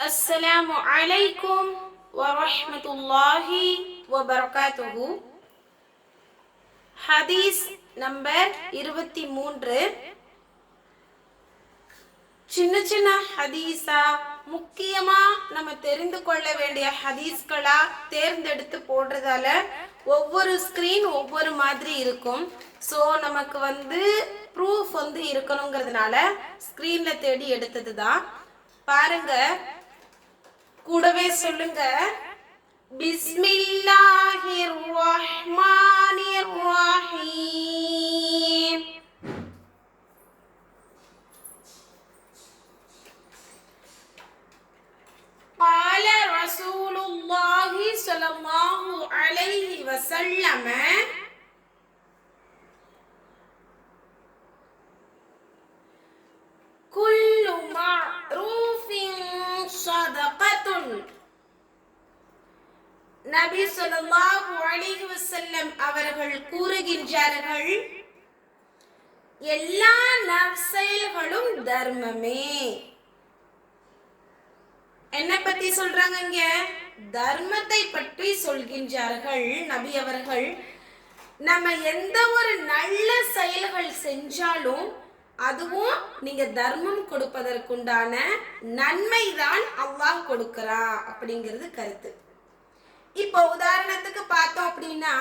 السلام عليكم ورحمة الله وبركاته. ஹதீஸ் நம்பர் 23. சின்ன சின்ன ஹதீஸா முக்கியமா நம்ம தெரிந்து கொள்ள வேண்டிய ஹதீஸ்களா தேர்ந்தெடுத்து போடுறதால ஒவ்வொரு ஸ்கிரீன் ஒவ்வொரு மாதிரி இருக்கும். ஸோ நமக்கு ப்ரூஃப் இருக்கணுங்கிறதுனால ஸ்கிரீன்ல தேடி எடுத்தது தான். பாருங்க, கூடவே சொல்லுங்க. பிஸ்மில்லாஹிர் ரஹ்மானிர் ரஹீம். قال رسول الله صلى الله عليه وسلم كل معروف صدقة. நபி ஸல்லல்லாஹு அலைஹி வஸல்லம் அவர்கள் கூறுகின்றார்கள், எல்லா நற்செயல்களும் தர்மமே. என்ன பத்தி சொல்றாங்க? இங்க தர்மத்தை பற்றி சொல்கின்றார்கள் நபி அவர்கள். நம்ம எந்த ஒரு நல்ல செயல்கள் செஞ்சாலும் அதுவும் நீங்க தர்மம் கொடுப்பதற்குண்டான நன்மை தான் அல்லாஹ் கொடுக்கிறா அப்படிங்கிறது கருத்து. இப்போ உதாரணத்துக்கு பார்த்தோம் அப்படின்னா,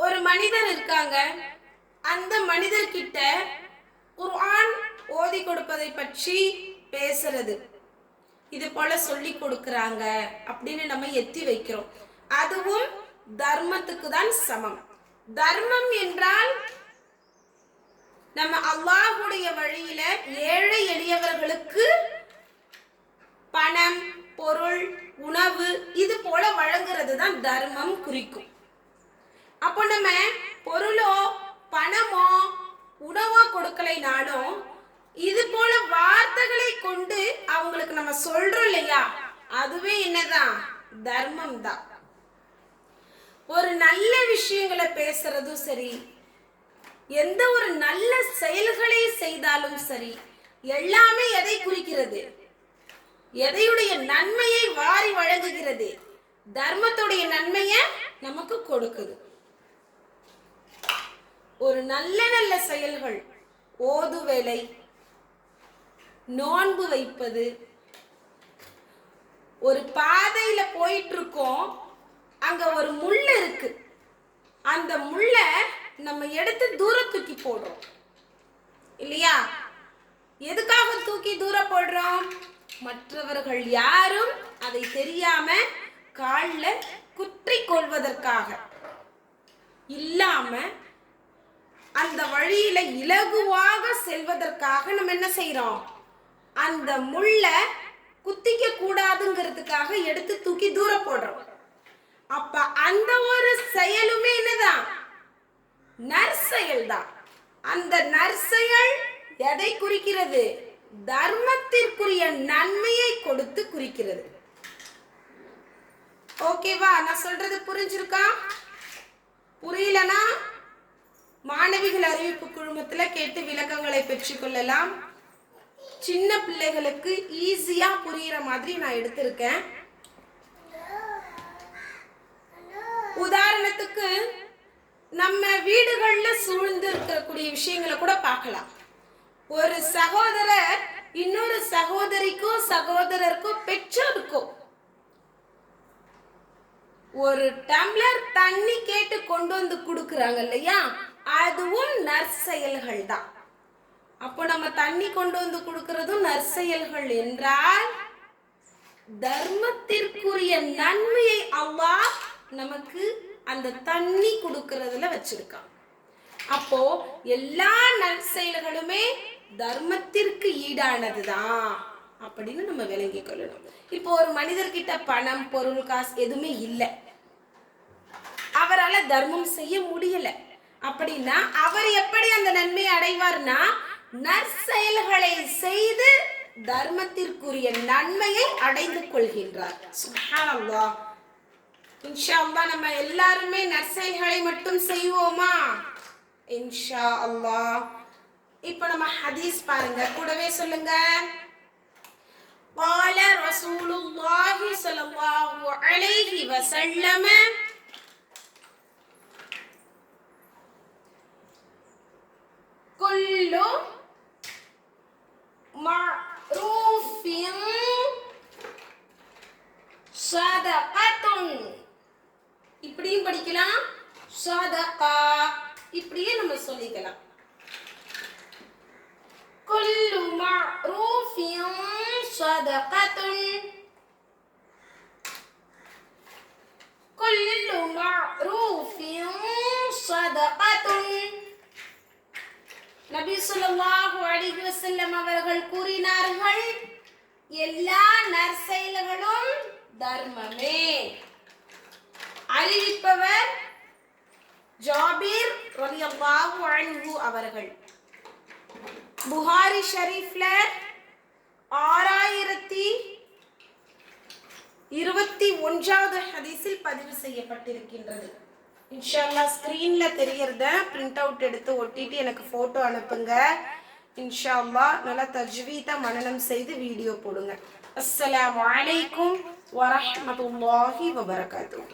ஒரு மனிதர் இருக்காங்க. அந்த மனிதர் கிட்ட குர்ஆன் ஓதி கொடுப்பதை பற்றி பேசுறது, இது போல சொல்லி கொடுக்கறாங்க அப்படின்னு நம்ம எத்தி வைக்கிறோம். அதுவும் தர்மத்துக்கு தான் சமம். தர்மம் என்றால் நம்ம அல்லாஹ்வுடைய வழியில ஏழை எளியவர்களுக்கு பணம், பொருள், உணவு இது போல வழங்குறது தான் தர்மம் குறிக்கும். அப்போ நம்ம பொருளோ பணமோ உணவோ கொடுக்கலைனாலும் இது போல வார்த்தைகளை கொண்டு அவங்களுக்கு நம்ம சொல்றோம் இல்லையா, அதுவே என்னதான்? தர்மம் தான். ஒரு நல்ல விஷயங்களை பேசுறதும் சரி, எந்த ஒரு நல்ல செயல்களை செய்தாலும் சரி, எல்லாமே எதை குறிக்கிறது? எதையுடைய நன்மையை வாரி வழங்குகிறது? தர்மத்துடைய நன்மையை நமக்கு கொடுக்குது. ஒரு நல்ல நல்ல செயல்கள், ஓது வேலை, நோன்பு வைப்பது. ஒரு பாதையில போயிட்டு இருக்கோம், அங்க ஒரு முள் இருக்கு. அந்த முள்ளை நம்ம எடுத்து தூர தூக்கி போடுறோம் இல்லையா? எதுக்காக தூக்கி தூர போடுறோம்? மற்றவர்கள் யாரும் அதை தெரியாம காலில் குற்றி கொள்வதற்காக இல்லாம அந்த வழியில இலகுவாக செல்வதற்காக நம்ம என்ன செய்யறோம்? அந்த முள்ளை குத்திக்க கூடாதுங்கிறதுக்காக எடுத்து தூக்கி தூர போடுறோம். அப்ப அந்த ஒரு செயலுமே என்னதான்? நற்செயல் தான். அந்த நற்செயல் எதை குறிக்கிறது? தர்மத்திற்குரிய நன்மையை கொடுத்து குறிக்கிறது. ஓகேவா? நான் சொல்றது புரிஞ்சிருக்கா? புரியலனா மாணவிகள் அறிவிப்பு குழுமத்துல கேட்டு விளக்கங்களை பெற்றுக்கொள்ளலாம். சின்ன பிள்ளைகளுக்கு ஈஸியா புரியுற மாதிரி நான் எடுத்திருக்கேன். உதாரணத்துக்கு நம்ம வீடுகள்ல சூழ்ந்து இருக்கக்கூடிய விஷயங்களை கூட பார்க்கலாம். ஒரு சகோதரர் இன்னொரு சகோதரிக்கும் சகோதரருக்கும் பெற்றோருக்கும் ஒரு டம்ளர் தண்ணி கேட்டு கொண்டு வந்து கொடுக்கறாங்க இல்லையா, அதுவும் நற்செயல்கள் தான். அப்போ நம்ம தண்ணி கொண்டு வந்து கொடுக்கறதும் நற்செயல்கள் என்றால் தர்மத்திற்குரிய நன்மையை அல்லாஹ் நமக்கு அந்த தண்ணி கொடுக்கறதுல வச்சிருக்கான். அப்போ எல்லா நற்செயல்களுமே தர்மத்திற்கு ஈடானதுதான் அப்படின்னு நம்ம விளங்கிக் கொள்ளணும். இப்போ ஒரு மனிதர்கிட்ட பணம், பொருள், காசு எதுவுமே இல்லை, அவரால் தர்மம் செய்ய முடியல அப்படின்னா அவர் எப்படி அந்த நன்மையை அடைவார்னா, நற்செயல்களை செய்து தர்மத்திற்குரிய நன்மையை அடைந்து கொள்கின்றார். சுப்ஹானல்லாஹ். இன்ஷா அல்லாஹ் நம்ம எல்லாருமே நற்செயல்களை மட்டும் செய்வோமா? இன்ஷா அல்லாஹ். இப்போ நம்ம ஹதீஸ் பாருங்க, கூடவே சொல்லுங்க. قال رسول الله صلى الله عليه وسلم كل معروف صدقة. இப்படியும் படிக்கலாம், சதகா இப்படியே நம்ம சொல்லிக்கலாம். كل معروف صدقة كل معروف صدقة. நபி ஸல்லல்லாஹு அலைஹி வஸல்லம் அவர்கள் கூறினார்கள், எல்லா நற்செயல்களும் தர்மமே. அறிவிப்பவர் ஜாபீர் ரலியல்லாஹு அன்ஹு அவர்கள். புகாரி ஷரீஃப்ல 6021வது ஹதீஸில் பதிவு செய்யப்பட்டிருக்கின்றது. இன்ஷா அல்லாஹ் ஸ்கிரீன்ல தெரியறத பிரிண்ட் அவுட் எடுத்து ஒட்டிட்டு எனக்கு போட்டோ அனுப்புங்க. இன்ஷா அல்லாஹ் நல்லா தஜ்வீதா மனனம் செய்து வீடியோ போடுங்க. அஸ்ஸலாமு அலைக்கும் வரஹ்மத்துல்லாஹி வபரகாத்துஹு.